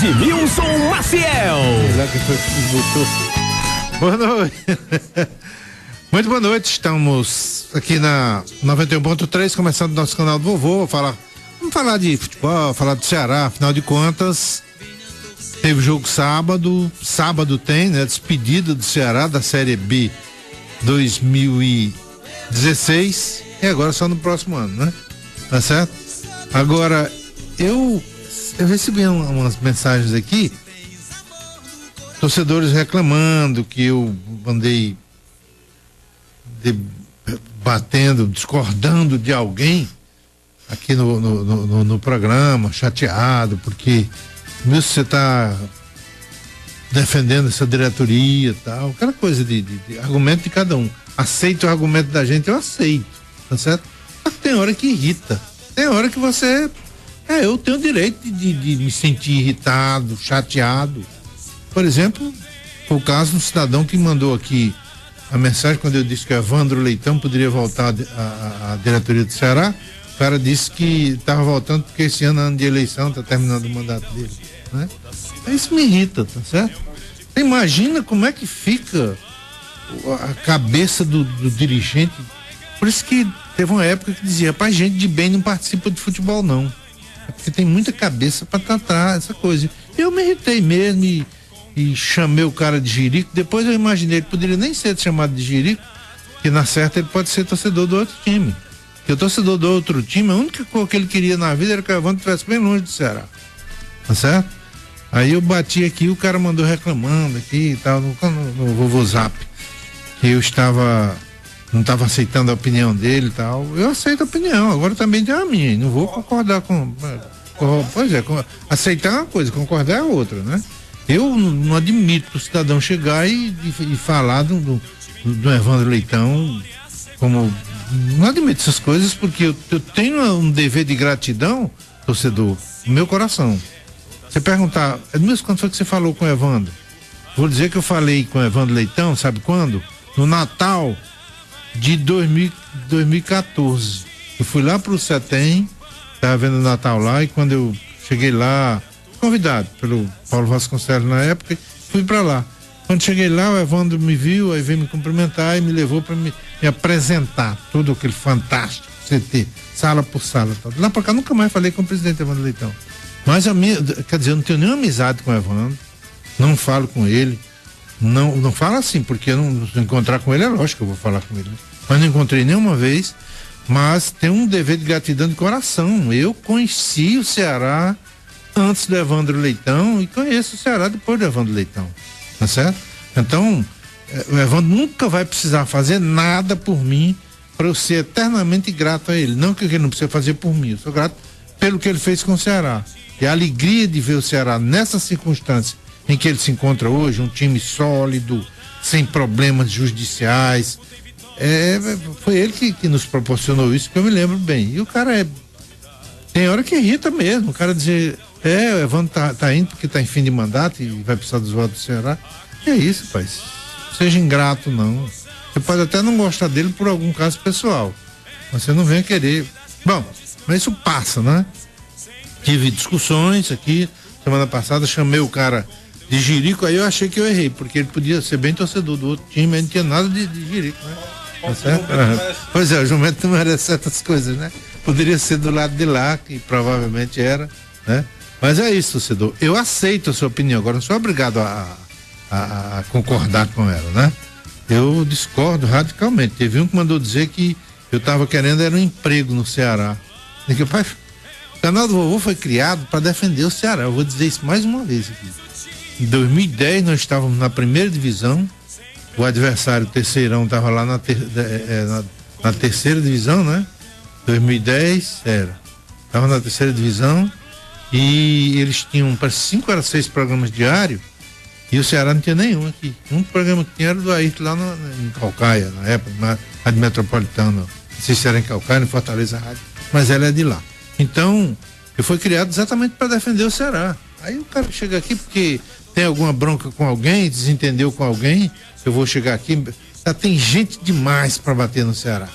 Edmilson Maciel. Boa noite. Muito boa noite, estamos aqui na 91.3, começando nosso canal do Vovô. Vamos falar de futebol, falar do Ceará, afinal de contas, teve jogo sábado tem, né, despedida do Ceará da Série B 2016, e agora só no próximo ano, né? Tá certo? Agora, eu recebi umas mensagens aqui, torcedores reclamando que eu andei debatendo, discordando de alguém aqui no programa, chateado, porque mesmo você está defendendo essa diretoria e tal, aquela coisa de argumento de cada um. Aceito o argumento da gente, eu aceito, tá certo? Mas tem hora que irrita, tem hora que você... eu tenho o direito de me sentir irritado, chateado. Por exemplo, foi o caso de um cidadão que mandou aqui a mensagem quando eu disse que o Evandro Leitão poderia voltar à diretoria do Ceará. O cara disse que estava voltando porque esse ano de eleição, está terminando o mandato dele, né? Isso me irrita, tá certo? Você imagina como é que fica a cabeça do dirigente. Por isso que teve uma época que dizia, rapaz, gente de bem não participa de futebol não. É porque tem muita cabeça para tratar essa coisa. Eu me irritei mesmo e chamei o cara de jirico. Depois eu imaginei, ele poderia nem ser chamado de jirico, que na certa ele pode ser torcedor do outro time. Porque o torcedor do outro time, a única coisa que ele queria na vida era que o Evandro estivesse bem longe do Ceará. Tá certo? Aí eu bati aqui, o cara mandou reclamando aqui e tal, no Vovô Zap, que eu não estava aceitando a opinião dele e tal. Eu aceito a opinião, agora também tem a minha, não vou concordar com... Pois é, aceitar é uma coisa, concordar é outra, né? Eu não admito o cidadão chegar e falar do Evandro Leitão como... Não admito essas coisas porque eu tenho um dever de gratidão, torcedor, no meu coração. Você perguntar, Edmilson, quando foi que você falou com o Evandro? Vou dizer que eu falei com o Evandro Leitão, sabe quando? No Natal de 2014. Eu fui lá pro Setem, estava vendo o Natal lá, e quando eu cheguei lá, convidado pelo Paulo Vasconcelos na época, fui para lá. Quando cheguei lá, o Evandro me viu, aí veio me cumprimentar e me levou para me apresentar todo aquele fantástico CT, sala por sala. Tal. Lá para cá nunca mais falei com o presidente Evandro Leitão. Mas quer dizer, eu não tenho nenhuma amizade com o Evandro, não falo com ele, não falo assim, porque eu não encontrar com ele, é lógico que eu vou falar com ele. Mas não encontrei nenhuma vez, mas tenho um dever de gratidão de coração. Eu conheci o Ceará antes do Evandro Leitão e conheço o Ceará depois do Evandro Leitão. Tá certo? Então, o Evandro nunca vai precisar fazer nada por mim para eu ser eternamente grato a ele. Não que ele não precisa fazer por mim, eu sou grato pelo que ele fez com o Ceará. E a alegria de ver o Ceará nessa circunstância em que ele se encontra hoje, um time sólido, sem problemas judiciais, foi ele que nos proporcionou isso, que eu me lembro bem. E o cara tem hora que irrita mesmo, o cara dizer... o Evandro tá indo porque tá em fim de mandato e vai precisar dos votos do Ceará. E é isso, pai. Seja ingrato, não. Você pode até não gostar dele por algum caso pessoal. Mas você não vem querer. Bom, mas isso passa, né? Tive discussões aqui. Semana passada chamei o cara de jirico, aí eu achei que eu errei, porque ele podia ser bem torcedor do outro time, mas não tinha nada de jirico, né? Tá certo? Pois é, o jumento não merece certas coisas, né? Poderia ser do lado de lá, que provavelmente era, né? Mas é isso, torcedor. Eu aceito a sua opinião, agora não sou obrigado a concordar com ela, né? Eu discordo radicalmente. Teve um que mandou dizer que eu estava querendo era um emprego no Ceará. Digo, pai, o canal do Vovô foi criado para defender o Ceará. Eu vou dizer isso mais uma vez aqui. Em 2010 nós estávamos na primeira divisão, o adversário terceirão estava lá na terceira divisão, né? 2010 estava na terceira divisão. E eles tinham para 5 a 6 programas diários e o Ceará não tinha nenhum aqui. Um programa que tinha era do Ayrton lá em Calcaia, na época, na Rádio Metropolitana. Não sei se era em Calcaia, em Fortaleza Rádio, mas ela é de lá. Então, eu fui criado exatamente para defender o Ceará. Aí o cara chega aqui porque tem alguma bronca com alguém, desentendeu com alguém, eu vou chegar aqui. Já tem gente demais para bater no Ceará,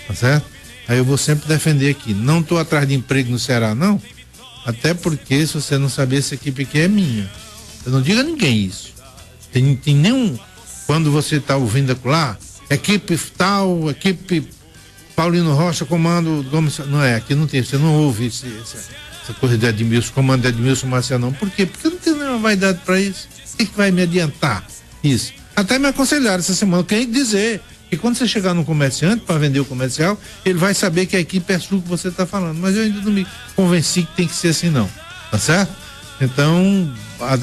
tá certo? Aí eu vou sempre defender aqui. Não estou atrás de emprego no Ceará, não. Até porque, se você não saber, essa equipe aqui é minha. Eu não diga a ninguém isso. Tem nenhum. Quando você está ouvindo lá, equipe tal, equipe Paulino Rocha, comando Gomes. Não é, aqui não tem, você não ouve essa coisa de Edmilson, comando de Edmilson Marcial, não. Por quê? Porque eu não tenho nenhuma vaidade para isso. O que vai me adiantar isso? Até me aconselharam essa semana, eu tenho que dizer que quando você chegar no comerciante para vender o comercial, ele vai saber que a equipe é sua que você está falando. Mas eu ainda não me convenci que tem que ser assim, não. Tá certo? Então,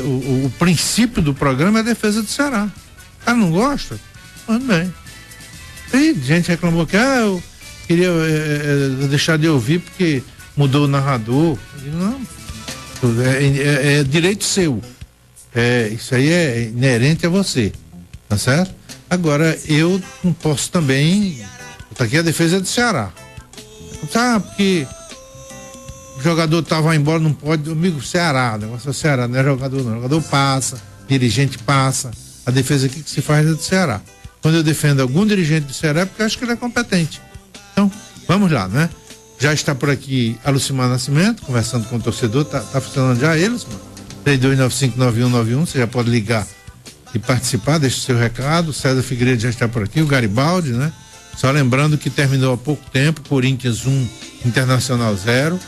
o princípio do programa é a defesa do Ceará. O cara não gosta? Tudo bem. E gente reclamou que eu queria deixar de ouvir porque mudou o narrador. Não, é direito seu. Isso aí é inerente a você, tá certo? Agora, eu não posso também. Tá aqui a defesa do Ceará. Porque o jogador vai embora, não pode. Amigo, Ceará, o negócio é o Ceará, não é jogador, não. O jogador passa, dirigente passa. A defesa aqui que se faz é do Ceará. Quando eu defendo algum dirigente do Ceará, é porque eu acho que ele é competente. Então, vamos lá, né? Já está por aqui a Lucimar Nascimento, conversando com o torcedor. Tá funcionando já eles, mano? 32959191, você já pode ligar e participar, deixa o seu recado. O César Figueiredo já está por aqui, o Garibaldi, né? Só lembrando que terminou há pouco tempo, Corinthians 1, Internacional 0.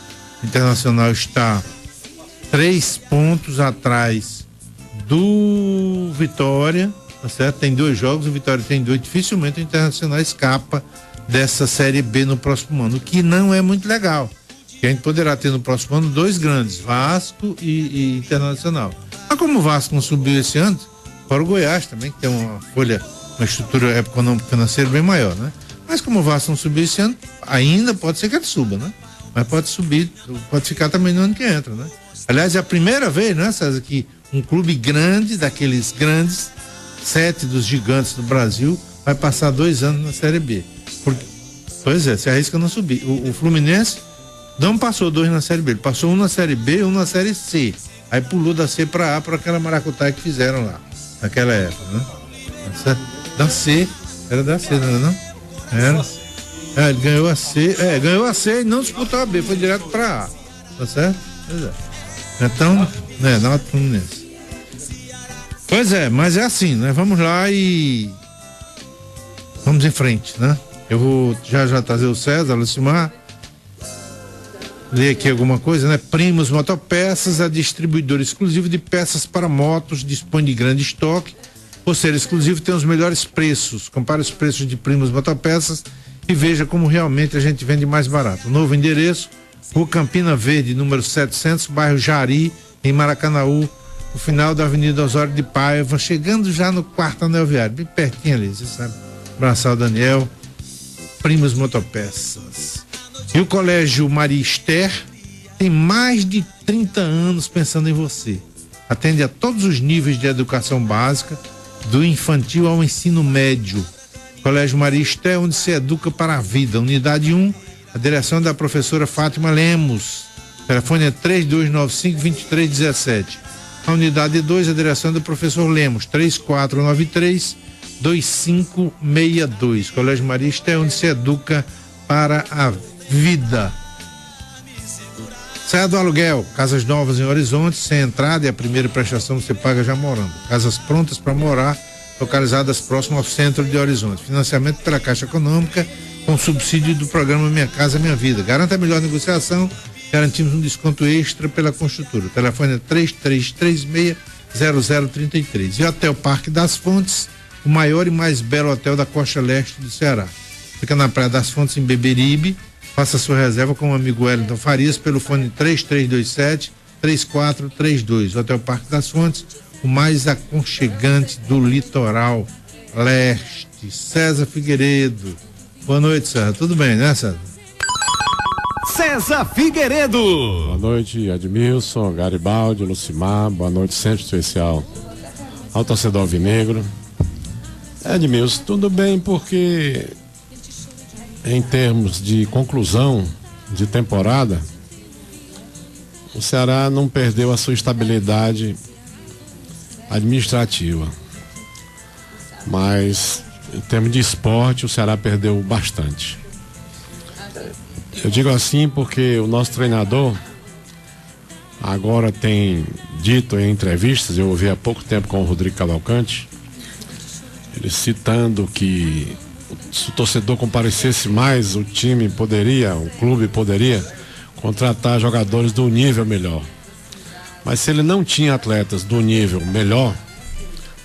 Internacional está 3 pontos atrás do Vitória, tá certo? Tem 2 jogos, o Vitória tem 2, dificilmente o Internacional escapa dessa Série B no próximo ano, o que não é muito legal. Que a gente poderá ter no próximo ano 2 grandes, Vasco e Internacional. Mas como o Vasco não subiu esse ano, fora o Goiás também, que tem uma estrutura econômica financeira bem maior, né? Mas como o Vasco não subiu esse ano, ainda pode ser que ele suba, né? Mas pode subir, pode ficar também no ano que entra, né? Aliás, é a primeira vez, né, César, que um clube grande, daqueles grandes, 7 dos gigantes do Brasil, vai passar 2 anos na Série B. Pois é, se arrisca não subir. O Fluminense não passou 2 na Série B, ele passou 1 na Série B e 1 na Série C. Aí pulou da C pra A por aquela maracutaia que fizeram lá, naquela época, né? Da C, era da C, não? Era. Ele ganhou a C, ganhou a C e não disputou a B, foi direto pra A, tá certo? Pois é. Então, não, Fluminense. Pois é, mas é assim, né? Vamos lá e vamos em frente, né? Eu vou já trazer o César, Lucimar, ler aqui alguma coisa, né? Primos Motopeças, a distribuidora exclusiva de peças para motos, dispõe de grande estoque. Por ser exclusivo, tem os melhores preços. Compare os preços de Primos Motopeças e veja como realmente a gente vende mais barato. Novo endereço, Rua Campina Verde, número 700, bairro Jari, em Maracanaú, no final da Avenida Osório de Paiva, chegando já no 4º anel viário, bem pertinho ali, você sabe. Abraçar o Daniel. Primos Motopeças. E o Colégio Maria Esther tem mais de 30 anos pensando em você. Atende a todos os níveis de educação básica, do infantil ao ensino médio. Colégio Maria Esther, onde se educa para a vida. Unidade 1, a direção da professora Fátima Lemos. O telefone é 3295-2317. A unidade 2, a direção do professor Lemos, 3493-2562. Colégio Maria Esther, onde se educa para a vida. Saia do aluguel, casas novas em Horizonte, sem entrada, e a primeira prestação você paga já morando. Casas prontas para morar, localizadas próximo ao centro de Horizonte. Financiamento pela Caixa Econômica, com subsídio do programa Minha Casa Minha Vida. Garanta a melhor negociação, garantimos um desconto extra pela construtora. O telefone é 3336-0033. E o Hotel Parque das Fontes, o maior e mais belo hotel da costa leste do Ceará. Fica na Praia das Fontes, em Beberibe. Faça sua reserva com o amigo Wellington Farias pelo fone 3327-3432. Hotel Parque das Fontes, o mais aconchegante do litoral leste. César Figueiredo. Boa noite, César. Tudo bem, né, César? César Figueiredo. Boa noite, Edmilson, Garibaldi, Lucimar. Boa noite, sempre especial ao torcedor alvinegro. Edmilson, tudo bem, porque em termos de conclusão de temporada, o Ceará não perdeu a sua estabilidade administrativa, mas em termos de esporte o Ceará perdeu bastante. Eu digo assim porque o nosso treinador agora tem dito em entrevistas, eu ouvi há pouco tempo com o Rodrigo Cavalcante, ele citando que se o torcedor comparecesse mais, o clube poderia contratar jogadores do nível melhor. Mas se ele não tinha atletas do nível melhor,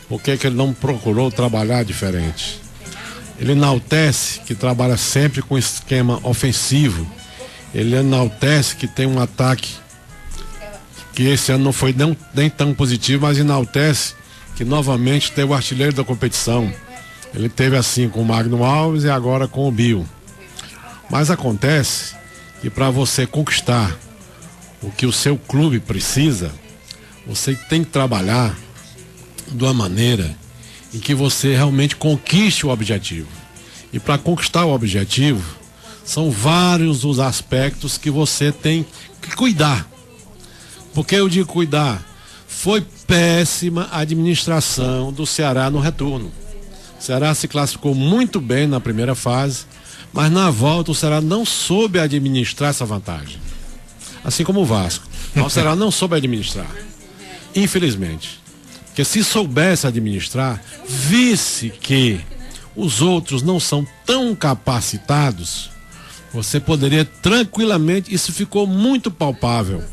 por que ele não procurou trabalhar diferente? Ele enaltece que trabalha sempre com esquema ofensivo. Ele enaltece que tem um ataque que esse ano não foi nem tão positivo, mas enaltece que novamente teve o artilheiro da competição. Ele teve assim com o Magno Alves e agora com o Bill. Mas acontece que para você conquistar o que o seu clube precisa, você tem que trabalhar de uma maneira em que você realmente conquiste o objetivo. E para conquistar o objetivo, são vários os aspectos que você tem que cuidar. Por que eu digo cuidar? Foi péssima a administração do Ceará no retorno. O Ceará se classificou muito bem na primeira fase, mas na volta o Ceará não soube administrar essa vantagem. Assim como o Vasco. O Ceará não soube administrar. Infelizmente. Porque se soubesse administrar, visse que os outros não são tão capacitados, você poderia tranquilamente, isso ficou muito palpável.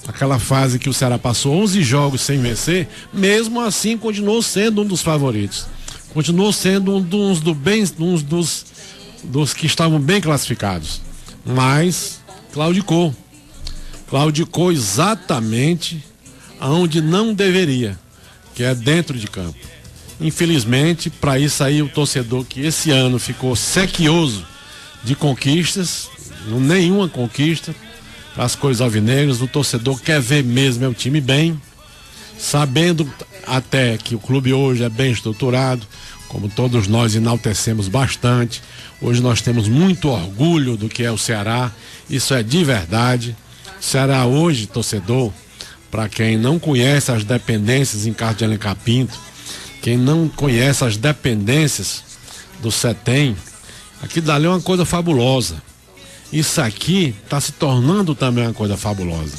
Aquela fase que o Ceará passou 11 jogos sem vencer, mesmo assim continuou sendo um dos favoritos. Continuou sendo um dos que estavam bem classificados. Mas claudicou. Claudicou exatamente aonde não deveria, que é dentro de campo. Infelizmente, para isso aí o torcedor que esse ano ficou sequioso de conquistas, nenhuma conquista para as cores alvinegras, o torcedor quer ver mesmo é o time bem, sabendo até que o clube hoje é bem estruturado, como todos nós enaltecemos bastante. Hoje nós temos muito orgulho do que é o Ceará, isso é de verdade. O Ceará hoje, torcedor, para quem não conhece as dependências em Carlos de Alencar Pinto, quem não conhece as dependências do CETEM, aqui dali é uma coisa fabulosa. Isso aqui está se tornando também uma coisa fabulosa.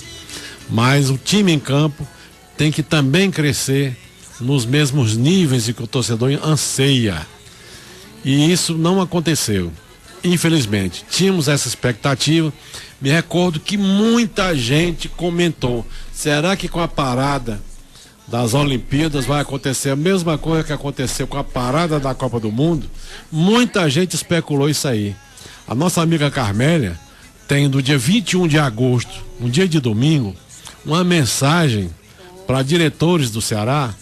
Mas o time em campo tem que também crescer nos mesmos níveis em que o torcedor anseia. E isso não aconteceu. Infelizmente, tínhamos essa expectativa. Me recordo que muita gente comentou: será que com a parada das Olimpíadas vai acontecer a mesma coisa que aconteceu com a parada da Copa do Mundo? Muita gente especulou isso aí. A nossa amiga Carmélia tem do dia 21 de agosto, um dia de domingo, uma mensagem para diretores do Ceará,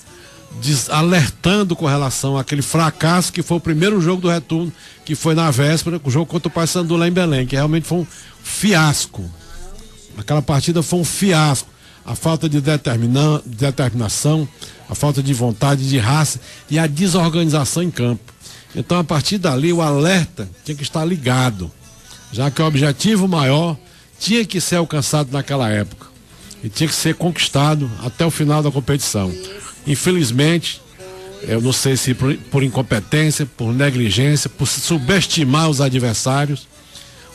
alertando com relação àquele fracasso que foi o primeiro jogo do retorno, que foi na véspera, o jogo contra o Paysandu lá em Belém, que realmente foi um fiasco. Aquela partida foi um fiasco. A falta de determinação, a falta de vontade, de raça e a desorganização em campo. Então, a partir dali, o alerta tinha que estar ligado, já que o objetivo maior tinha que ser alcançado naquela época e tinha que ser conquistado até o final da competição. Infelizmente, eu não sei se por incompetência, por negligência, por subestimar os adversários,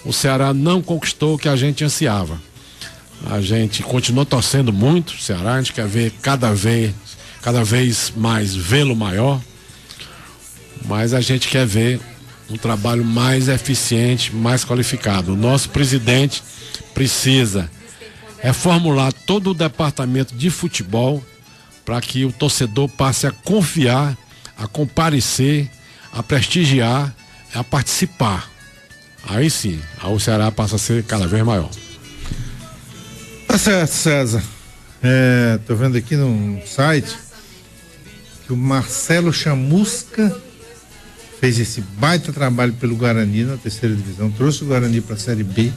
o Ceará não conquistou o que a gente ansiava. A gente continua torcendo muito o Ceará, a gente quer ver cada vez mais vê-lo maior, mas a gente quer ver um trabalho mais eficiente, mais qualificado. O nosso presidente precisa reformular todo o departamento de futebol para que o torcedor passe a confiar, a comparecer, a prestigiar, a participar. Aí sim, o Ceará passa a ser cada vez maior. Tá certo, César. Tô vendo aqui no site que o Marcelo Chamusca fez esse baita trabalho pelo Guarani na terceira divisão, trouxe o Guarani para a Série B,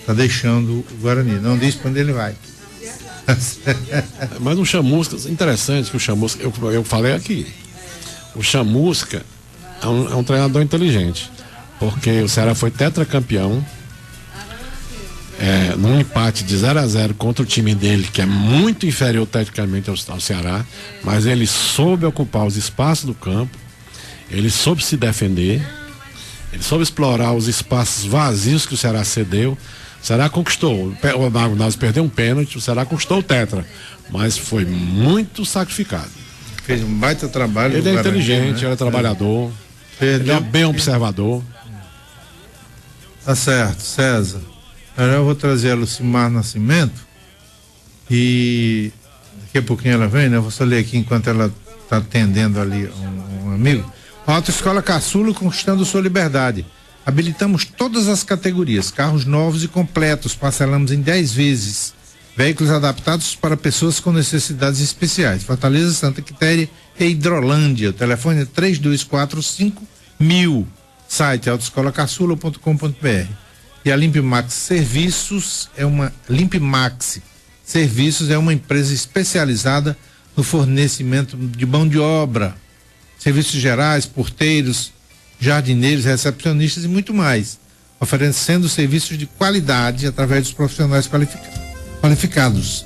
tá deixando o Guarani, não diz para onde ele vai. Mas o Chamusca, interessante que o Chamusca, eu falei aqui, o Chamusca é um treinador inteligente, porque o Ceará foi tetracampeão, num empate de 0-0 contra o time dele, que é muito inferior tecnicamente ao Ceará, mas ele soube ocupar os espaços do campo, ele soube se defender, ele soube explorar os espaços vazios que o Ceará cedeu, O Ceará conquistou. O Náutico perdeu um pênalti, o Ceará conquistou o tetra. Mas foi muito sacrificado. Fez um baita trabalho. Ele é inteligente, né? Ele é trabalhador. Ele é bem observador. Tá certo, César. Agora eu vou trazer a Lucimar Nascimento e daqui a pouquinho ela vem, né? Eu vou só ler aqui enquanto ela está atendendo ali um amigo. Autoescola Caçula conquistando sua liberdade. Habilitamos todas as categorias, carros novos e completos, parcelamos em 10 vezes. Veículos adaptados para pessoas com necessidades especiais. Fortaleza, Santa Quitéria e Hidrolândia. O telefone é 3245.000. Site autoescolacaçula.com.br. E a Limpmax Serviços é uma empresa especializada no fornecimento de mão de obra, serviços gerais, porteiros, jardineiros, recepcionistas e muito mais, oferecendo serviços de qualidade através dos profissionais qualificados.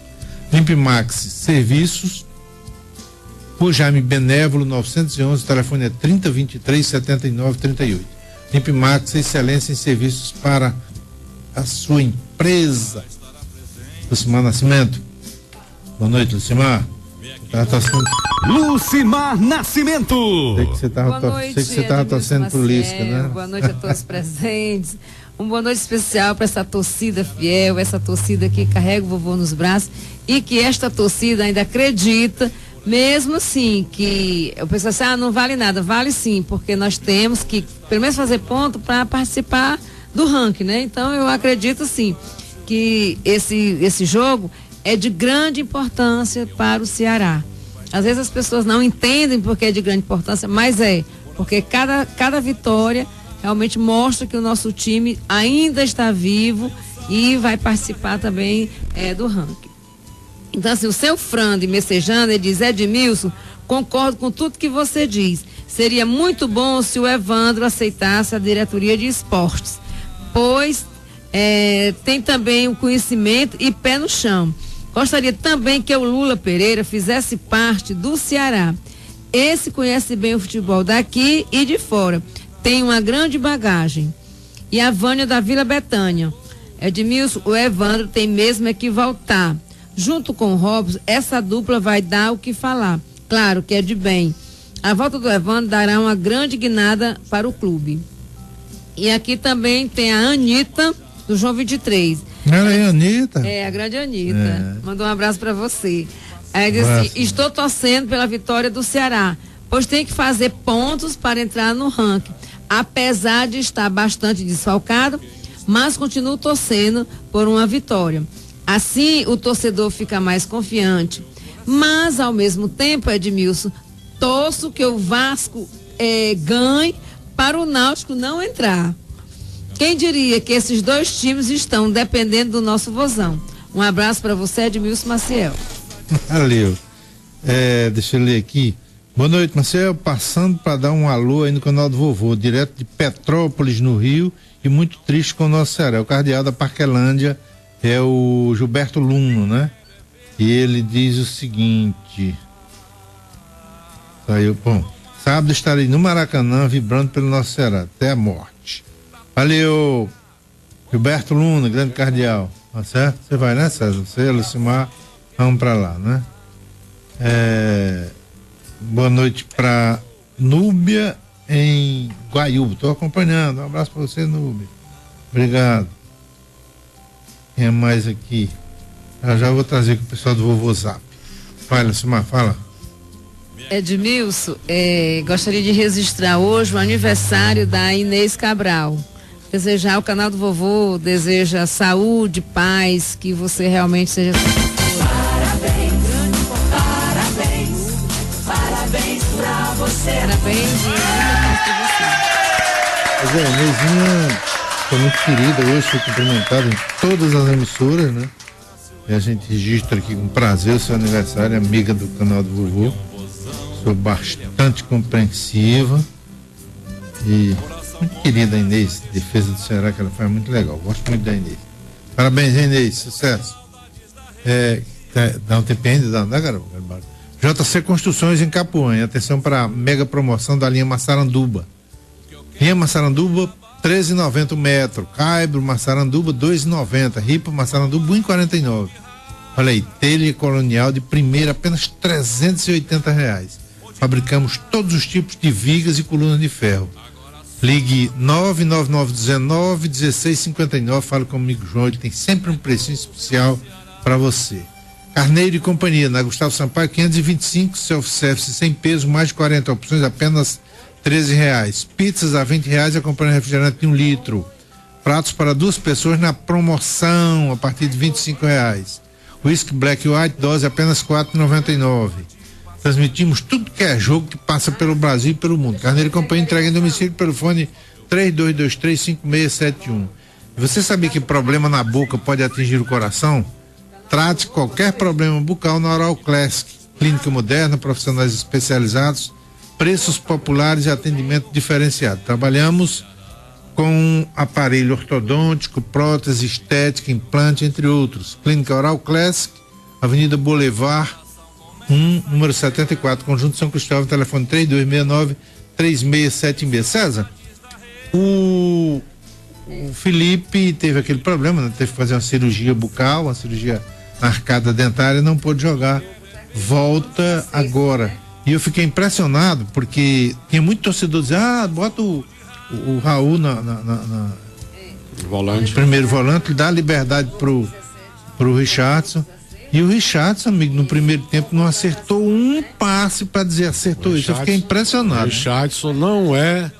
Limpmax Serviços, Rua Jaime Benévolo 911, o telefone é 3023-7938. Limpmax, excelência em serviços para a sua empresa. Lucimar Nascimento. Boa noite, Lucimar. Lucimar Nascimento. Sei que você estava torcendo pro Lisca, né? Boa noite a todos presentes. Uma boa noite especial para essa torcida fiel, essa torcida que carrega o vovô nos braços e que esta torcida ainda acredita, mesmo assim, que o pessoal diz, não vale nada, vale sim, porque nós temos que pelo menos fazer ponto para participar do ranking, né? Então eu acredito sim que esse jogo é de grande importância para o Ceará. Às vezes as pessoas não entendem porque é de grande importância, mas porque cada vitória realmente mostra que o nosso time ainda está vivo e vai participar também do ranking. Então, assim, o seu Frande Messejana, ele diz: Edmilson, concordo com tudo que você diz. Seria muito bom se o Evandro aceitasse a diretoria de esportes, pois tem também o conhecimento e pé no chão. Gostaria também que o Lula Pereira fizesse parte do Ceará. Esse conhece bem o futebol daqui e de fora. Tem uma grande bagagem. E a Vânia da Vila Betânia. Edmilson, o Evandro tem mesmo que voltar. Junto com o Robson, essa dupla vai dar o que falar. Claro que é de bem. A volta do Evandro dará uma grande guinada para o clube. E aqui também tem a Anitta, do João 23. Ela é a Anitta? É, a grande Anitta. Mandou um abraço para você. Aí diz assim: estou torcendo pela vitória do Ceará, pois tem que fazer pontos para entrar no ranking. Apesar de estar bastante desfalcado, mas continuo torcendo por uma vitória. Assim, o torcedor fica mais confiante. Mas, ao mesmo tempo, Edmilson, torço que o Vasco ganhe para o Náutico não entrar. Quem diria que esses dois times estão dependendo do nosso vozão? Um abraço para você, Edmilson Maciel. Valeu. Deixa eu ler aqui. Boa noite, Maciel. Passando para dar um alô aí no canal do vovô, direto de Petrópolis, no Rio, e muito triste com o nosso Ceará. O cardeal da Parquelândia é o Gilberto Luno, né? E ele diz o seguinte: sábado estarei no Maracanã vibrando pelo nosso Ceará, até a morte. Valeu, Gilberto Luna, grande cardeal. Tá certo? Você vai, né, César? Você, Lucimar, vamos pra lá, né? Boa noite pra Núbia em Guaiúba. Tô acompanhando. Um abraço pra você, Núbia. Obrigado. Quem é mais aqui? Já vou trazer com o pessoal do Vovô Zap. Vai, Lucimar, fala. Edmilson, gostaria de registrar hoje o aniversário da Inês Cabral. Desejar, o canal do vovô deseja saúde, paz, que você realmente seja parabéns pra você. Parabéns Pois é, a Inêsinha foi muito querida, hoje foi cumprimentada em todas as emissoras, né? E a gente registra aqui com prazer o seu aniversário, amiga do canal do vovô. Sou bastante compreensiva e muito querida a Inês, defesa do Ceará, que ela faz muito legal. Gosto muito da Inês. Parabéns, Inês, sucesso. Dá um TPM, né, garoto? JC Construções em Capuã. Atenção para a mega promoção da linha Massaranduba. Linha Massaranduba 13,90 o metro. Caibro, Massaranduba, 2,90. Ripa, Massaranduba, 1,49. Olha aí, telha colonial de primeira, apenas R$380. Fabricamos todos os tipos de vigas e colunas de ferro. Ligue 99919-1659, fale comigo, João, ele tem sempre um precinho especial para você. Carneiro e Companhia, na Gustavo Sampaio, 525, self-service sem peso, mais de 40 opções, apenas R$13. Pizzas a R$20, acompanhando refrigerante de 1 litro. Pratos para 2 pessoas na promoção, a partir de R$25. Whisky Black White, dose apenas R$4,99. Transmitimos tudo que é jogo que passa pelo Brasil e pelo mundo. Carneiro e Companhia entrega em domicílio pelo fone 3223-5671. Você sabia que problema na boca pode atingir o coração? Trate qualquer problema bucal na Oral Classic. Clínica moderna, profissionais especializados, preços populares e atendimento diferenciado. Trabalhamos com aparelho ortodôntico, prótese estética, implante, entre outros. Clínica Oral Classic, Avenida Boulevard, número 74, Conjunto São Cristóvão, telefone 3269-3676. César, o Felipe teve aquele problema, né? Teve que fazer uma cirurgia bucal, uma cirurgia na arcada dentária, não pôde jogar. Volta agora. E eu fiquei impressionado porque tinha muito torcedor dizendo, bota o Raul na volante. Primeiro volante, dá liberdade pro Richardson. E o Richardson, amigo, no primeiro tempo não acertou um passe para dizer acertou isso. Eu fiquei impressionado. O Richardson não é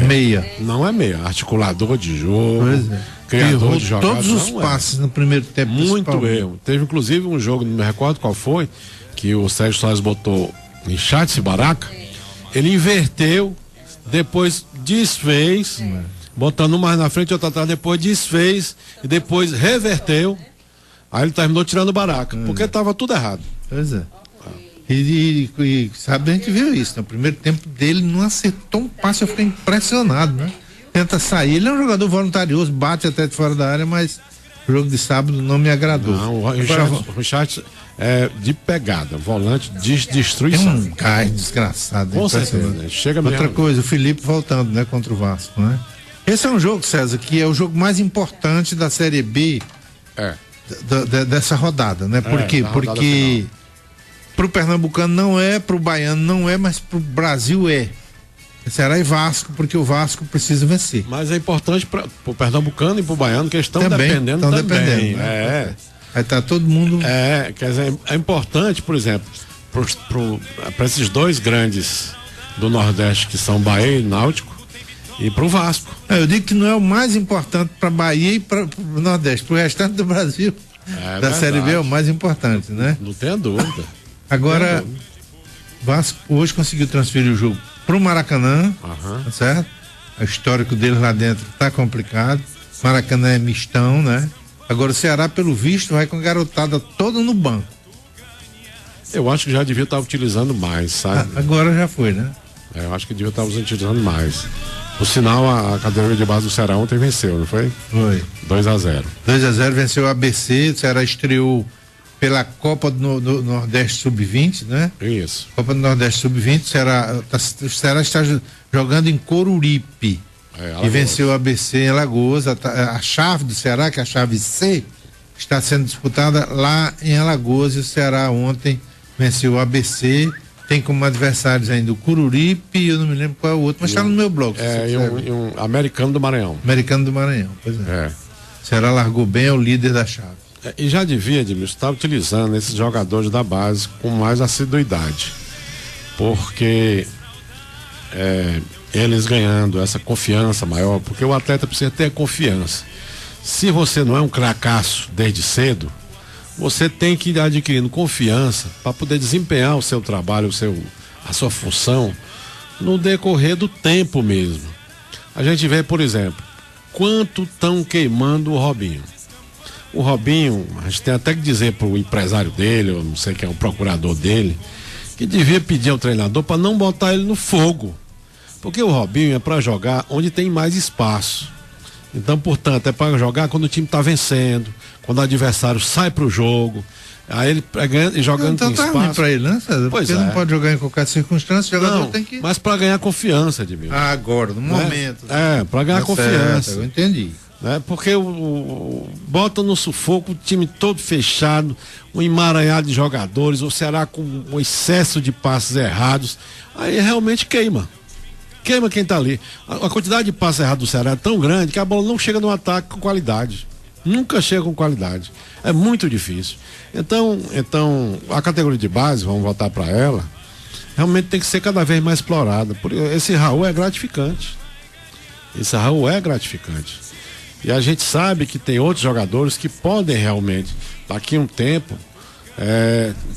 meia. Não é meia. Articulador de jogo. Pois é. Criador Errou de jogadas. todos os passes no primeiro tempo. Muito erro. Teve inclusive um jogo, não me recordo qual foi, que o Sérgio Soares botou Richardson e Baraca. Ele inverteu, depois desfez, botando um mais na frente e outro atrás, depois desfez e depois reverteu. Aí ele terminou tirando o Baraca, porque estava tudo errado. Pois é. E sabe, a gente viu isso. No primeiro tempo dele não acertou um passe, eu fiquei impressionado, né? Tenta sair, ele é um jogador voluntarioso, bate até de fora da área, mas o jogo de sábado não me agradou. Não, o Richardson é de pegada, volante de destruição. Um gás desgraçado. Com certeza, né? Chega Outra mesmo. coisa, o Felipe voltando, né, contra o Vasco, né? Esse é um jogo, César, que é o jogo mais importante da Série B dessa rodada, né? Por quê? Porque pro pernambucano não é, pro baiano não é, mas pro Brasil é. Ceará e Vasco, porque o Vasco precisa vencer. Mas é importante para o pernambucano e para o baiano, que eles estão dependendo também. Dependendo, né? Aí tá todo mundo. Quer dizer, é importante, por exemplo, para esses dois grandes do Nordeste, que são Bahia e Náutico, e para o Vasco. Eu digo que não é o mais importante para Bahia e para o Nordeste, para o restante do Brasil. Da Série B é o mais importante, né? Não tenha dúvida. Agora, o Vasco hoje conseguiu transferir o jogo pro Maracanã, tá certo? O histórico dele lá dentro tá complicado. Maracanã é mistão, né? Agora o Ceará, pelo visto, vai com a garotada toda no banco. Eu acho que já devia estar utilizando mais, sabe? Agora já foi, né? Eu acho que devia estar utilizando mais. Por sinal, a categoria de base do Ceará ontem venceu, não foi? Foi. 2-0. 2-0, venceu o ABC, o Ceará estreou pela Copa do Nordeste Sub-20, né? Isso. Copa do Nordeste Sub-20, o Ceará está jogando em Coruripe e venceu o ABC em Alagoas. A chave do Ceará, que é a chave C, está sendo disputada lá em Alagoas, e o Ceará ontem venceu o ABC. Tem como adversários ainda o Coruripe, eu não me lembro qual é o outro, mas está no meu blog. E um Americano do Maranhão. Americano do Maranhão, pois é. O Ceará largou bem, é o líder da chave. E já devia, Edmilson, estar utilizando esses jogadores da base com mais assiduidade, porque eles ganhando essa confiança maior, porque o atleta precisa ter confiança. Se você não é um cracaço desde cedo, você tem que ir adquirindo confiança para poder desempenhar o seu trabalho, a sua função no decorrer do tempo mesmo. A gente vê, por exemplo, quanto estão queimando o Robinho. O Robinho, a gente tem até que dizer pro empresário dele, eu não sei quem é o procurador dele, que devia pedir ao treinador para não botar ele no fogo. Porque o Robinho é para jogar onde tem mais espaço. Então, portanto, é para jogar quando o time está vencendo, quando o adversário sai pro jogo. Aí ele pegando e jogando então em tá espaço. ruim pra ele, né, César? Pois Porque é. não pode jogar em qualquer circunstância, o jogador Não, tem que... mas para ganhar confiança, Edmilson. Agora, no momento. Para ganhar Tá confiança. certo, eu entendi. Né? Porque bota no sufoco o time todo fechado, um emaranhado de jogadores, o Ceará com um excesso de passes errados, aí realmente queima quem tá ali. A quantidade de passes errados do Ceará é tão grande que a bola não chega no ataque com qualidade, nunca chega com qualidade, é muito difícil. Então a categoria de base, vamos voltar para ela, realmente tem que ser cada vez mais explorada. Esse Raul é gratificante. E a gente sabe que tem outros jogadores que podem realmente, daqui a um tempo,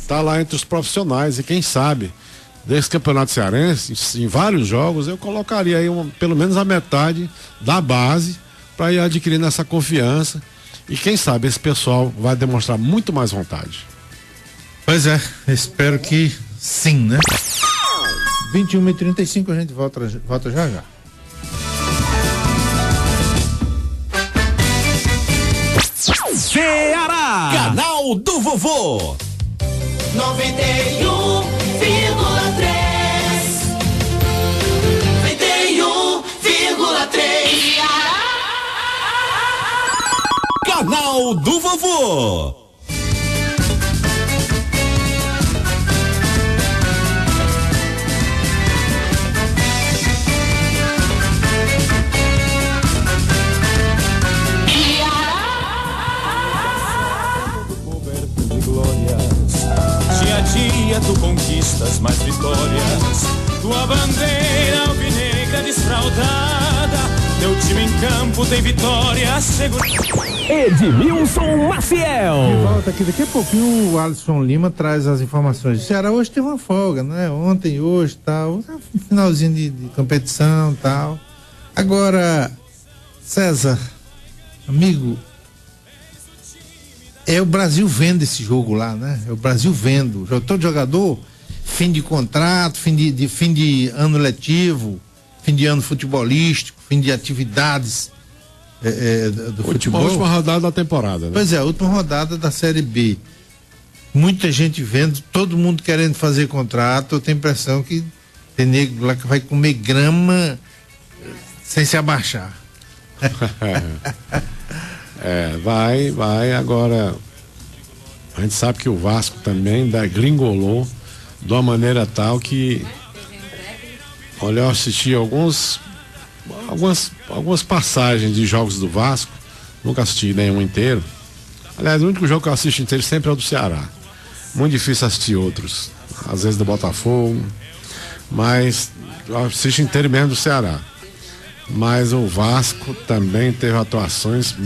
tá lá entre os profissionais. E quem sabe, desse campeonato cearense, em vários jogos, eu colocaria aí pelo menos a metade da base para ir adquirindo essa confiança. E quem sabe esse pessoal vai demonstrar muito mais vontade. Pois é, espero que sim, né? 21h35, a gente volta já já. Ceará, canal do vovô 91,3 91,3 canal do vovô. Dia a dia tu conquistas mais vitórias. Tua bandeira alvinegra desfraldada. Teu time em campo tem vitória segura. Edmilson Maciel. Volta aqui, daqui a pouquinho o Alisson Lima traz as informações. O Ceará hoje teve uma folga, né? Ontem, hoje, tal, finalzinho de competição, tal. Agora, César, amigo, é o Brasil vendo esse jogo lá, né? É o Brasil vendo. Todo jogador, fim de contrato, fim de ano letivo, fim de ano futebolístico, fim de atividades do futebol. A última rodada da temporada, né? Pois é, a última rodada da Série B. Muita gente vendo, todo mundo querendo fazer contrato. Eu tenho a impressão que tem nego lá que vai comer grama sem se abaixar. Vai. Agora, a gente sabe que o Vasco também gringolou de uma maneira tal que, olha, eu assisti algumas passagens de jogos do Vasco, nunca assisti nenhum inteiro. Aliás, o único jogo que eu assisto inteiro sempre é o do Ceará. Muito difícil assistir outros, às vezes do Botafogo, mas eu assisto inteiro mesmo do Ceará. Mas o Vasco também teve atuações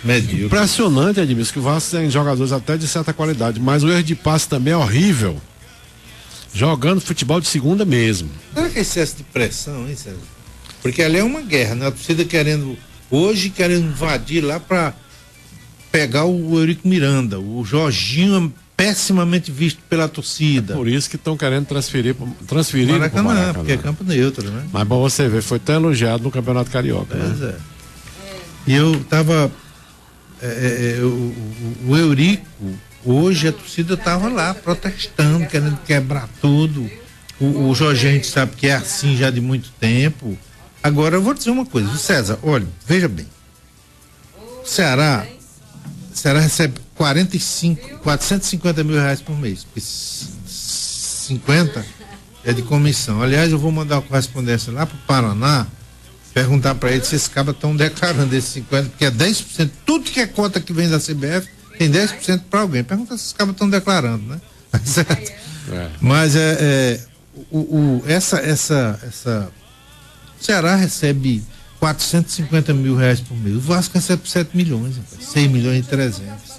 impressionante, Edmilson, que o Vasco tem jogadores até de certa qualidade, mas o erro de passe também é horrível, jogando futebol de segunda mesmo. Será que é excesso de pressão, hein, César? Porque ali é uma guerra, né? A torcida querendo invadir lá pra pegar o Eurico Miranda. O Jorginho é pessimamente visto pela torcida. Por isso que estão querendo transferir Maracanã, porque é campo neutro, né? Mas pra você ver, foi tão elogiado no Campeonato Carioca, Pois né? E eu tava o Eurico, hoje a torcida tava lá protestando, querendo quebrar tudo. O Jorginho a gente sabe que é assim já de muito tempo. Agora eu vou dizer uma coisa, César, olha, veja bem. O Ceará recebe 450 mil reais por mês, porque 50 é de comissão. Aliás, eu vou mandar uma correspondência lá pro Paraná, perguntar para eles se esses cabas estão declarando esses 50, porque é 10%, tudo que é cota que vem da CBF tem 10% para alguém. Pergunta se esses cabas estão declarando, né? Certo? Mas o Ceará recebe 450 mil reais por mês. O Vasco recebe 7 milhões, 6 milhões e 300.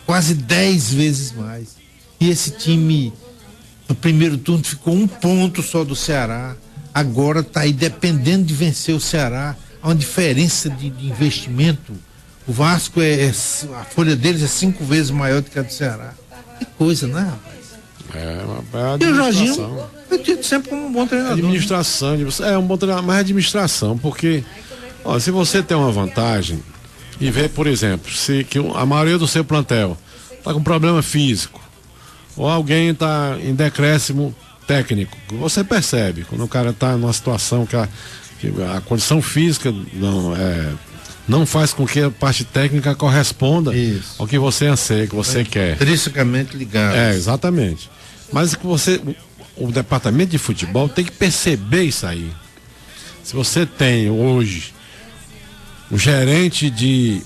Quase 10 vezes mais. E esse time, no primeiro turno, ficou 1 ponto só do Ceará. Agora está aí dependendo de vencer o Ceará. Há uma diferença de investimento. O Vasco a folha deles é 5 vezes maior do que a do Ceará. Que coisa, né, rapaz? E o Jorginho, eu tido sempre como um bom treinador. Administração, é um bom treinador, mas administração, porque Ó, se você tem uma vantagem e vê, por exemplo, se que a maioria do seu plantel está com problema físico ou alguém está em decréscimo técnico, você percebe quando o cara está numa situação que a condição física não faz com que a parte técnica corresponda ao que você anseia, que você quer. Intrinsecamente ligado. Exatamente. Mas que o departamento de futebol tem que perceber isso aí. Se você tem hoje um gerente de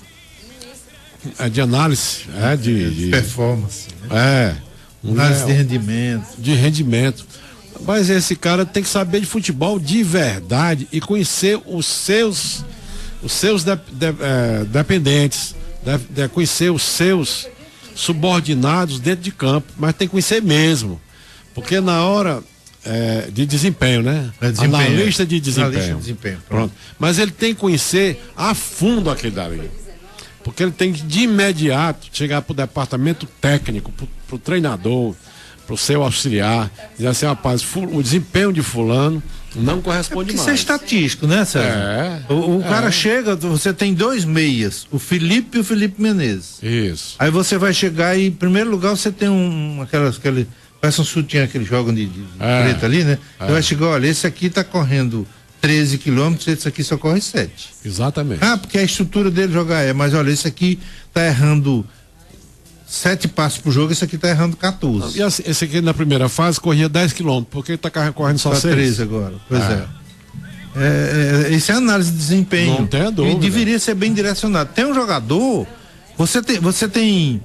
análise, de performance, análise de rendimento. Mas esse cara tem que saber de futebol de verdade e conhecer os seus dependentes, conhecer os seus subordinados dentro de campo, mas tem que conhecer mesmo, porque na hora de desempenho, né? Analista de desempenho. Pronto. Mas ele tem que conhecer a fundo aquele dali, porque ele tem que de imediato chegar para o departamento técnico, para o treinador, para o seu auxiliar, dizer assim: rapaz, o desempenho de fulano não corresponde mais. Isso é estatístico, né, Sérgio? O cara chega, você tem 2 meias, o Felipe e o Felipe Menezes. Isso. Aí você vai chegar e, em primeiro lugar, você tem aquele parece um sutiã que eles jogam de preto ali, né? Você vai chegar, olha, esse aqui tá correndo 13 quilômetros, esse aqui só corre 7. Exatamente. Porque a estrutura dele jogar mas olha, esse aqui tá errando 7 passos pro jogo, esse aqui tá errando 14. E assim, esse aqui na primeira fase corria 10 quilômetros, porque ele tá correndo só 6. 13 agora, pois Isso é análise de desempenho. Não tem dúvida. E deveria ser bem direcionado. Tem um jogador, você tem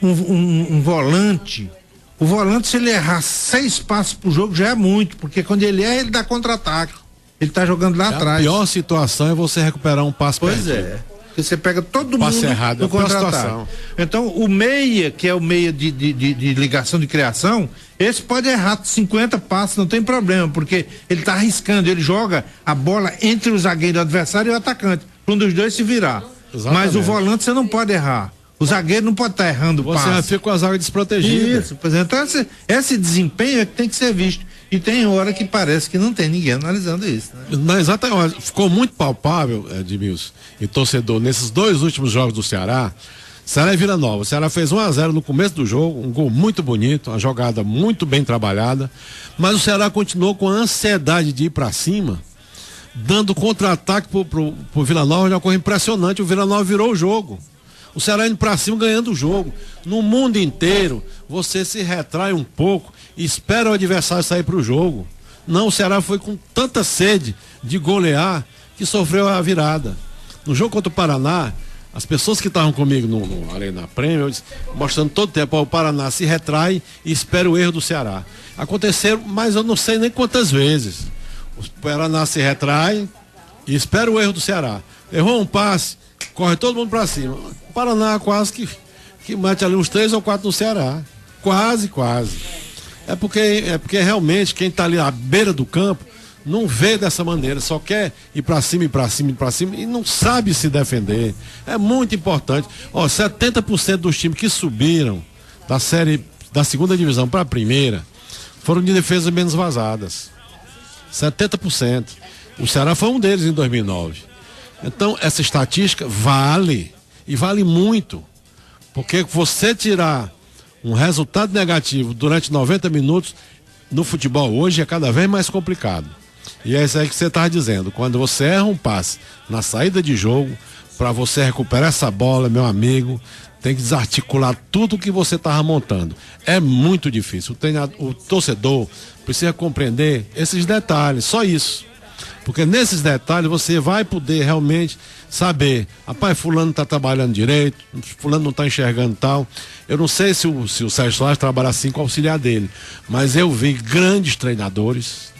um volante. O volante, se ele errar 6 passos pro jogo, já é muito, porque quando ele erra, ele dá contra-ataque. Ele tá jogando lá atrás. A pior situação é você recuperar um passo perdido. Pois é. Porque você pega todo mundo errado, no contra-ataque. Então, o meia, que é o meia de ligação de criação, esse pode errar 50 passos, não tem problema, porque ele tá arriscando, ele joga a bola entre o zagueiro adversário e o atacante, para um dos dois se virar. Exatamente. Mas o volante você não pode errar. O zagueiro não pode estar errando o passe. Você fica com a zaga desprotegida. Isso, pois é. Então esse desempenho é que tem que ser visto. E tem hora que parece que não tem ninguém analisando isso, né? Não, exatamente. Ficou muito palpável, Edmilson, e torcedor, nesses 2 últimos jogos do Ceará, Ceará e Vila Nova. O Ceará fez 1-0 no começo do jogo, um gol muito bonito, uma jogada muito bem trabalhada, mas o Ceará continuou com a ansiedade de ir para cima, dando contra-ataque pro Vila Nova, uma coisa impressionante. O Vila Nova virou o jogo. O Ceará indo pra cima, ganhando o jogo. No mundo inteiro, você se retrai um pouco e espera o adversário sair pro jogo. Não, o Ceará foi com tanta sede de golear que sofreu a virada. No jogo contra o Paraná, as pessoas que estavam comigo ali na Prêmio, mostrando todo o tempo, o Paraná se retrai e espera o erro do Ceará. Aconteceram, mas eu não sei nem quantas vezes. O Paraná se retrai e espera o erro do Ceará. Errou um passe, corre todo mundo pra cima. O Paraná quase que mete ali uns 3 ou 4 no Ceará. Quase. É porque realmente quem tá ali à beira do campo não vê dessa maneira, só quer ir pra cima e não sabe se defender. É muito importante. 70% dos times que subiram da segunda divisão para a primeira foram de defesas menos vazadas. 70%. O Ceará foi um deles em 2009. Então, essa estatística vale, e vale muito, porque você tirar um resultado negativo durante 90 minutos no futebol hoje é cada vez mais complicado. E é isso aí que você está dizendo. Quando você erra um passe na saída de jogo, para você recuperar essa bola, meu amigo, tem que desarticular tudo que você estava montando. É muito difícil. O torcedor precisa compreender esses detalhes, só isso. Porque nesses detalhes você vai poder realmente saber, rapaz, fulano está trabalhando direito, fulano não está enxergando tal. Eu não sei se o Sérgio Soares trabalha assim com o auxiliar dele, mas eu vi grandes treinadores,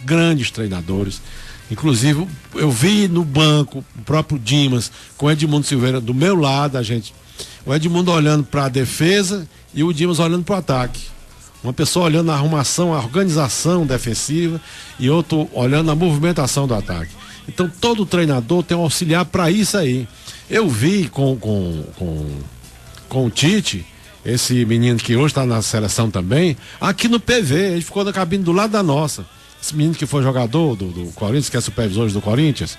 inclusive eu vi no banco o próprio Dimas com o Edmundo Silveira do meu lado, o Edmundo olhando para a defesa e o Dimas olhando para o ataque. Uma pessoa olhando a arrumação, a organização defensiva e outro olhando a movimentação do ataque. Então todo treinador tem um auxiliar para isso aí. Eu vi com o Tite, esse menino que hoje está na seleção também, aqui no PV, ele ficou na cabine do lado da nossa. Esse menino que foi jogador do Corinthians, que é supervisor do Corinthians,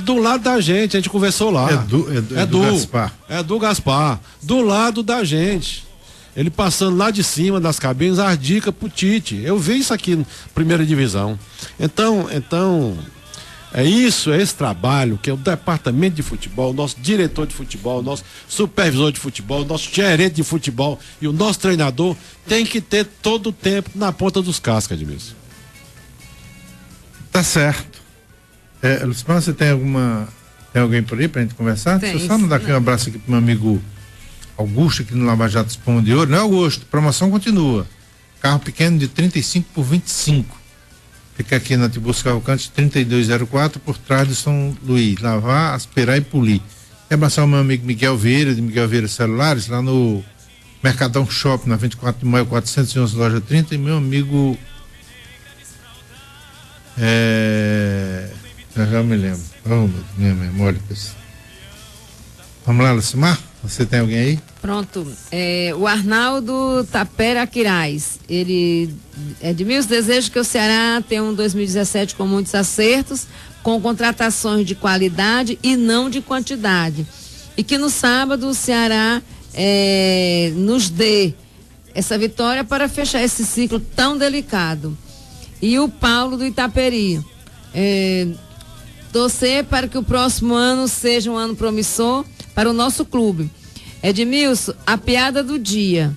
Do lado da gente, a gente conversou lá. Edu Gaspar. Edu Gaspar, do lado da gente. Ele passando lá de cima das cabines, as dicas pro Tite. Eu vi isso aqui na primeira divisão. Então, é esse trabalho que é o departamento de futebol, o nosso diretor de futebol, o nosso supervisor de futebol, o nosso gerente de futebol e o nosso treinador tem que ter todo o tempo na ponta dos cascos, Edmilson. Tá certo. Lucimar, você tem alguém por aí pra gente conversar? Tem. Deixa eu só mandar aqui um abraço aqui pro meu amigo Augusto, aqui no Lava Jato Espuma de Ouro. Não é, Augusto? Promoção continua. Carro pequeno de 35 por 25. Fica aqui na Tibus Cavalcante 3204, por trás do São Luís. Lavar, aspirar e polir. E abraçar o meu amigo Miguel Vieira, de Miguel Vieira Celulares, lá no Mercadão Shopping, na 24 de maio, 411, loja 30. E meu amigo. Já me lembro. Minha memória. Vamos lá, Lucimar? Você tem alguém aí? Pronto. O Arnaldo Tapera Quirais. Edmilson, desejo que o Ceará tenha um 2017 com muitos acertos, com contratações de qualidade e não de quantidade. E que no sábado o Ceará nos dê essa vitória para fechar esse ciclo tão delicado. E o Paulo do Itaperi. Torcer para que o próximo ano seja um ano promissor para o nosso clube. Edmilson, a piada do dia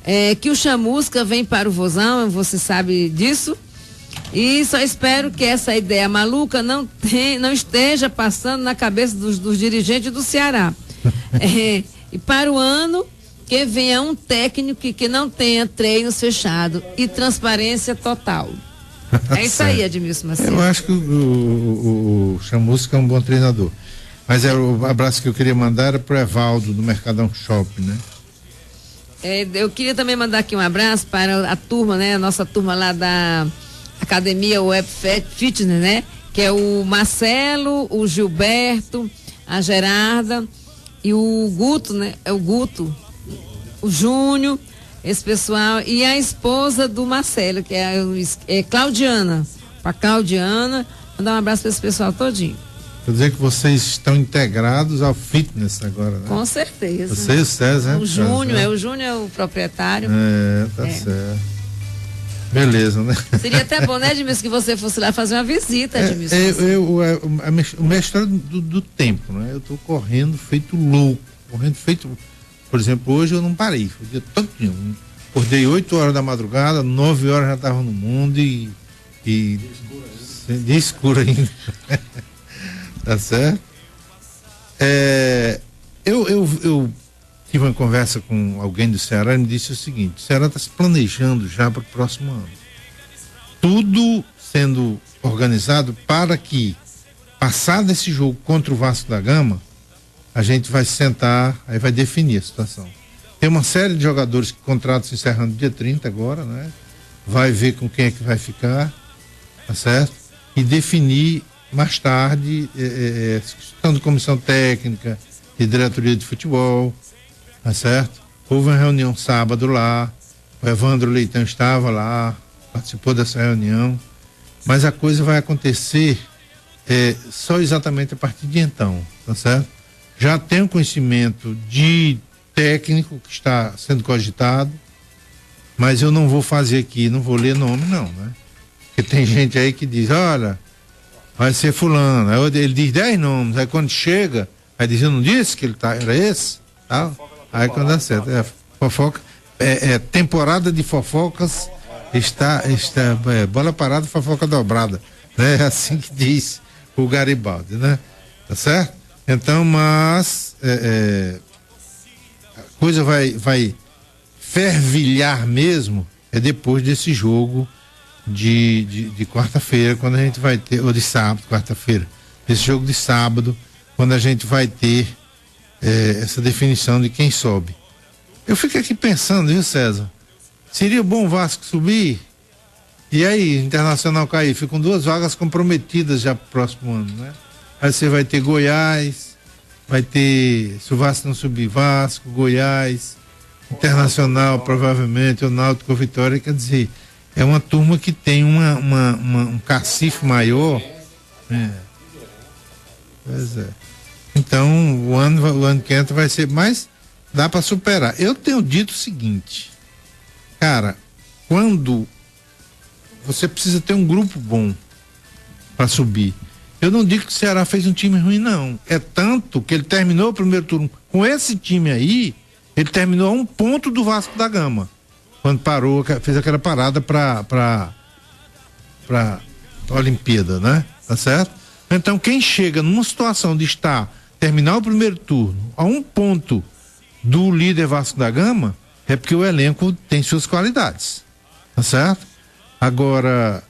é que o Chamusca vem para o Vozão, você sabe disso? E só espero que essa ideia maluca não esteja passando na cabeça dos dirigentes do Ceará. E para o ano que venha um técnico que não tenha treinos fechados e transparência total. É isso aí, Edmilson Macedo. Eu acho que o Chamusca é um bom treinador. Mas o abraço que eu queria mandar era pro Evaldo, do Mercadão Shopping, né? Eu queria também mandar aqui um abraço para a turma, né? A nossa turma lá da Academia Web Fitness, né? Que é o Marcelo, o Gilberto, a Gerarda e o Guto, né? É o Guto, o Júnior, esse pessoal, e a esposa do Marcelo, que é Claudiana. Para Claudiana, mandar um abraço para esse pessoal todinho. Quer dizer que vocês estão integrados ao fitness agora, né? Com certeza. Você e o César, O Júnior, o Júnior é o proprietário. Tá certo. Beleza, né? Seria até bom, né, Edmilson, que você fosse lá fazer uma visita, Edmilson. A minha história do tempo, né? Eu tô correndo feito louco, por exemplo, hoje eu não parei, foi o dia todinho. Acordei 8 horas da madrugada, 9 horas já tava no mundo e de escuro ainda. Tá certo? Eu tive uma conversa com alguém do Ceará e me disse o seguinte: o Ceará está se planejando já para o próximo ano. Tudo sendo organizado para que, passado esse jogo contra o Vasco da Gama, a gente vai sentar, aí vai definir a situação. Tem uma série de jogadores que contratos se encerrando dia 30 agora, né? Vai ver com quem é que vai ficar, tá certo? E definir mais tarde, questão de comissão técnica e diretoria de futebol, tá certo? Houve uma reunião sábado lá, o Evandro Leitão estava lá, participou dessa reunião, mas a coisa vai acontecer só exatamente a partir de então, tá certo? Já tenho conhecimento de técnico que está sendo cogitado, mas eu não vou fazer aqui, não vou ler nome não, né? Porque tem gente aí que diz, olha, vai ser fulano, aí ele diz 10 nomes, aí quando chega, aí diz, eu não disse que ele era esse? Tá? Aí quando dá certo, fofoca, temporada de fofocas está bola parada, fofoca dobrada, né? É assim que diz o Garibaldi, né? Tá certo? Então, mas a coisa vai fervilhar mesmo depois desse jogo de quarta-feira, quando a gente vai ter, ou de sábado, quarta-feira, esse jogo de sábado, quando a gente vai ter essa definição de quem sobe. Eu fico aqui pensando, viu, César? Seria bom o Vasco subir? E aí, Internacional cair? Ficam 2 vagas comprometidas já pro próximo ano, né? Aí você vai ter Goiás, vai ter, se o Vasco não subir, Vasco, Goiás, Internacional, provavelmente, o Náutico, Vitória, quer dizer, é uma turma que tem um cacife maior, Pois é. Então, o ano que entra vai ser, mas dá para superar. Eu tenho dito o seguinte, cara, quando você precisa ter um grupo bom para subir. Eu não digo que o Ceará fez um time ruim, não. É tanto que ele terminou o primeiro turno com esse time aí, ele terminou a 1 ponto do Vasco da Gama. Quando parou, fez aquela parada pra Olimpíada, né? Tá certo? Então, quem chega numa situação de terminar o primeiro turno a 1 ponto do líder Vasco da Gama, é porque o elenco tem suas qualidades. Tá certo? Agora,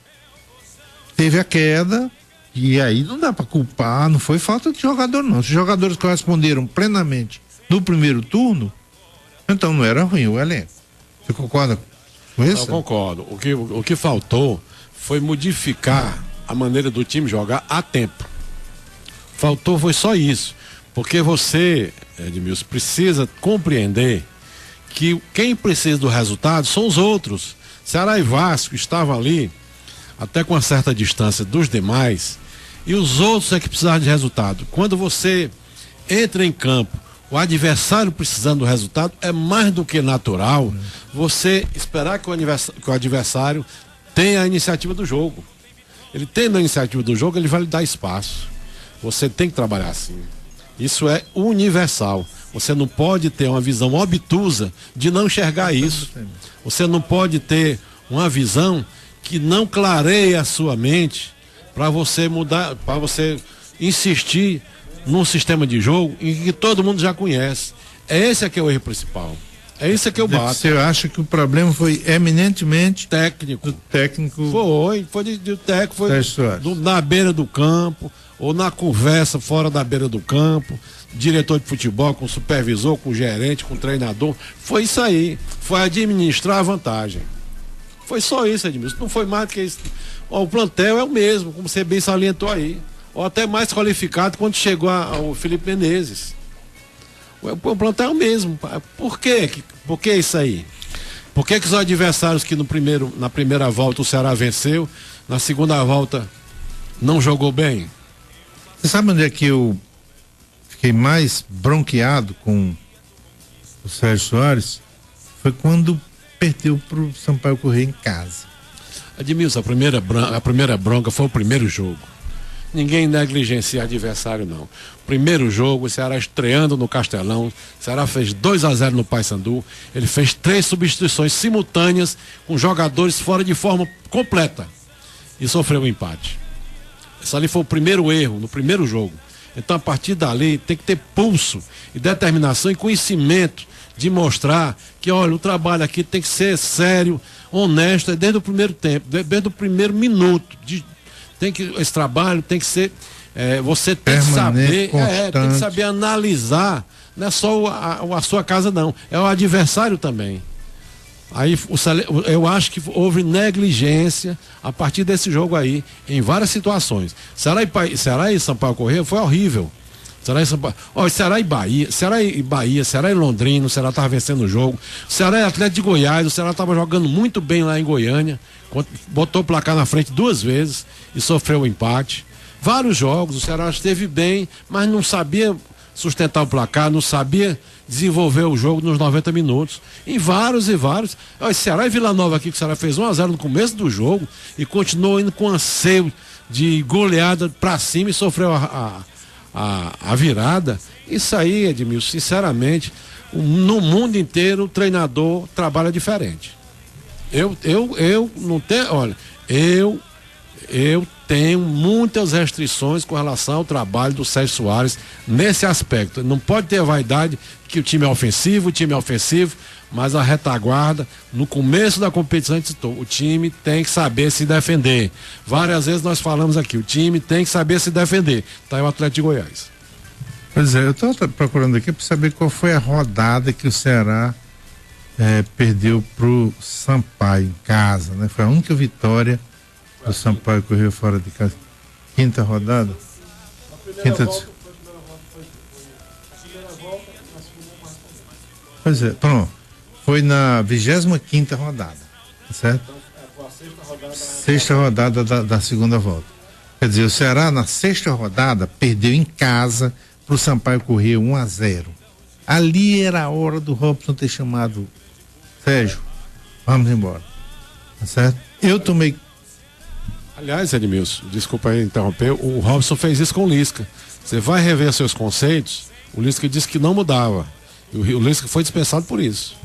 teve a queda, e aí não dá para culpar, não foi falta de jogador, não. Se os jogadores corresponderam plenamente no primeiro turno, então não era ruim o elenco. Você concorda com isso? Eu concordo. O que faltou foi modificar a maneira do time jogar a tempo. Foi só isso. Porque você, Edmilson, precisa compreender que quem precisa do resultado são os outros. Ceará e Vasco estavam ali até com uma certa distância dos demais, e os outros é que precisavam de resultado. Quando você entra em campo, o adversário precisando do resultado, é mais do que natural você esperar que o adversário tenha a iniciativa do jogo. Ele tendo a iniciativa do jogo, ele vai lhe dar espaço. Você tem que trabalhar assim. Isso é universal. Você não pode ter uma visão obtusa de não enxergar isso. Você não pode ter uma visão que não clareia a sua mente para você mudar, para você insistir num sistema de jogo em que todo mundo já conhece. Esse é que é o erro principal. É isso que eu bato. Você acha que o problema foi eminentemente técnico? Do técnico. Foi de técnico, foi na beira do campo, ou na conversa fora da beira do campo, diretor de futebol com supervisor, com gerente, com treinador. Foi isso aí. Foi administrar a vantagem. Foi só isso, Edmilson. Não foi mais do que isso. O plantel é o mesmo, como você bem salientou aí. Ou até mais qualificado quando chegou o Felipe Menezes. O plantel é o mesmo. Por quê? Por que isso aí? Por que os adversários que na primeira volta o Ceará venceu, na segunda volta não jogou bem? Você sabe onde é que eu fiquei mais bronqueado com o Sérgio Soares? Foi quando perdeu pro Sampaio Corrêa em casa. Edmilson, a primeira bronca foi o primeiro jogo. Ninguém negligencia adversário, não. Primeiro jogo, o Ceará estreando no Castelão, o Ceará fez 2-0 no Paysandu, ele fez 3 substituições simultâneas com jogadores fora de forma completa e sofreu um empate. Esse ali foi o primeiro erro, no primeiro jogo. Então, a partir dali, tem que ter pulso e determinação e conhecimento de mostrar que, olha, o trabalho aqui tem que ser sério, honesto, desde o primeiro tempo, desde o primeiro minuto. Esse trabalho tem que ser, você tem que saber, tem que saber analisar, não é só a sua casa não, é o adversário também. Aí eu acho que houve negligência a partir desse jogo aí, em várias situações. Ceará e Sampaio Corrêa foi horrível. Ceará e Bahia, Ceará e Londrina, o Ceará estava vencendo o jogo. Ceará e Atlético de Goiás, o Ceará estava jogando muito bem lá em Goiânia, botou o placar na frente 2 vezes e sofreu o empate. Vários jogos, o Ceará esteve bem, mas não sabia sustentar o placar, não sabia desenvolver o jogo nos 90 minutos. Em vários e vários. Ceará e Vila Nova aqui, que o Ceará fez 1-0 no começo do jogo e continuou indo com anseio de goleada pra cima e sofreu a virada. Isso aí, Edmilson, sinceramente, no mundo inteiro o treinador trabalha diferente. Eu não tenho, olha, eu tenho muitas restrições com relação ao trabalho do Sérgio Soares nesse aspecto. Não pode ter vaidade que o time é ofensivo, mas a retaguarda, no começo da competição, o time tem que saber se defender. Várias vezes nós falamos aqui, o time tem que saber se defender. Tá aí o Atlético de Goiás. Pois é, eu estou procurando aqui para saber qual foi a rodada que o Ceará perdeu pro Sampaio em casa, né? Foi a única vitória do Sampaio Corrêa fora de casa. Quinta rodada? Pois é, pronto. Foi na 25ª rodada, tá certo? Sexta rodada da segunda volta. Quer dizer, o Ceará na sexta rodada perdeu em casa pro Sampaio Corrêa 1-0. Ali era a hora do Robson ter chamado Sérgio, vamos embora. Tá certo? Eu tomei. Aliás, Edmilson, desculpa aí interromper, o Robson fez isso com o Lisca. Você vai rever seus conceitos, o Lisca disse que não mudava. E o Lisca foi dispensado por isso.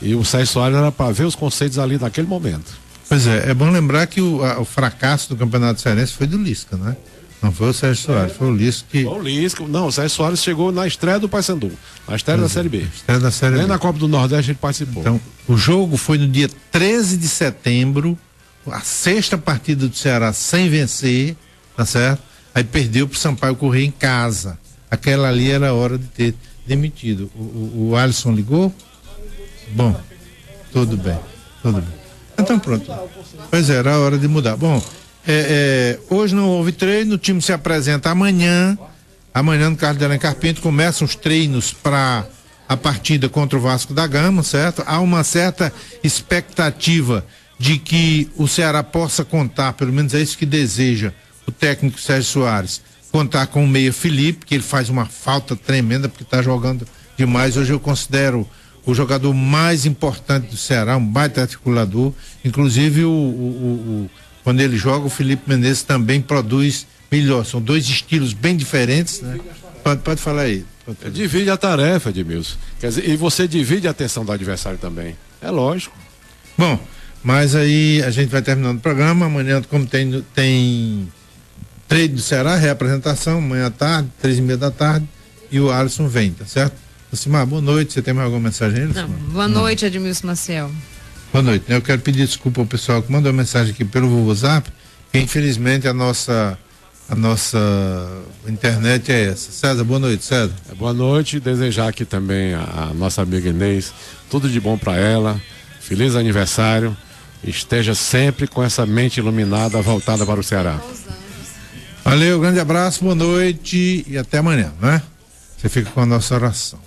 E o Sérgio Soares era para ver os conceitos ali naquele momento. Pois é bom lembrar que o fracasso do Campeonato Cearense foi do Lisca, né? Não foi o Sérgio Soares, foi o Lisca que... Foi o Lisca, não, o Sérgio Soares chegou na estreia do Paysandu, na estreia da Série B. Estreia da Série Nem B. na Copa do Nordeste ele participou. Então, o jogo foi no dia 13 de setembro, a sexta partida do Ceará sem vencer, tá certo? Aí perdeu pro Sampaio Corrêa em casa. Aquela ali era a hora de ter demitido. O Alisson ligou? Bom, tudo bem. Então pronto. Pois é, era a hora de mudar. Bom, hoje não houve treino, o time se apresenta amanhã no Carlos de Alencar Pinto, começam os treinos para a partida contra o Vasco da Gama, certo? Há uma certa expectativa de que o Ceará possa contar, pelo menos é isso que deseja o técnico Sérgio Soares, contar com o meia Felipe, que ele faz uma falta tremenda porque está jogando demais. Hoje eu considero o jogador mais importante do Ceará, um baita articulador. Inclusive quando ele joga, o Felipe Menezes também produz melhor. São dois estilos bem diferentes, né? Pode falar aí. Divide a tarefa, Edmilson. Quer dizer, e você divide a atenção do adversário também. É lógico. Bom, mas aí a gente vai terminando o programa. Amanhã, como tem treino do Ceará, reapresentação, amanhã à tarde, 3:30 da tarde, e o Alisson vem, tá certo? Lucimar, boa noite. Você tem mais alguma mensagem aí, boa noite, Edmilson Maciel. Boa noite. Eu quero pedir desculpa ao pessoal que mandou mensagem aqui pelo Vovô Zap, que infelizmente a nossa internet é essa. César, boa noite, César. Boa noite, desejar aqui também a nossa amiga Inês tudo de bom para ela, feliz aniversário, esteja sempre com essa mente iluminada voltada para o Ceará. Valeu, grande abraço, boa noite e até amanhã, né? Você fica com a nossa oração.